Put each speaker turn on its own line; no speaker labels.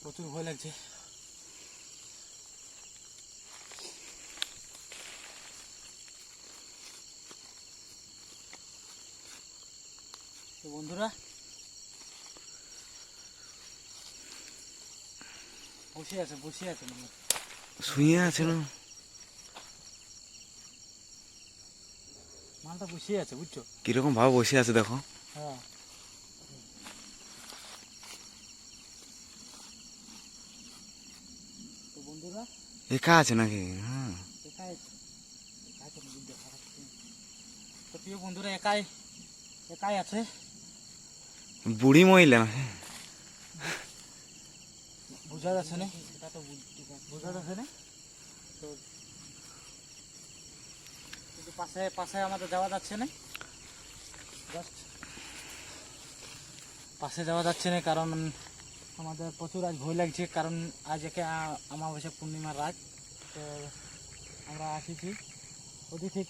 প্রচুর ভয় লাগছে। তো বন্ধুরা বসে আছে মানে
শুয়ে আছে না,
মালটা বসে আছে বুঝছো।
কিরকম ভাবে বসে আছে দেখো।
হ্যাঁ তো বন্ধুরা
একা আছে নাকি? হ্যাঁ,
একাই তো প্রিয় বন্ধুরা একাই আছে।
বুড়ি মহিলা নাকি?
বোঝা যাচ্ছে না, সেটা তো বোঝা যাচ্ছে না। তো কিন্তু পাশে আমাদের যাওয়া যাচ্ছে না, জাস্ট পাশে যাওয়া যাচ্ছে না কারণ আমাদের প্রচুর আজ ভয় লাগছে। কারণ আজ একে আমাবস্যা পূর্ণিমার রাত। তো আমরা আসিছি ওদিক থেকে।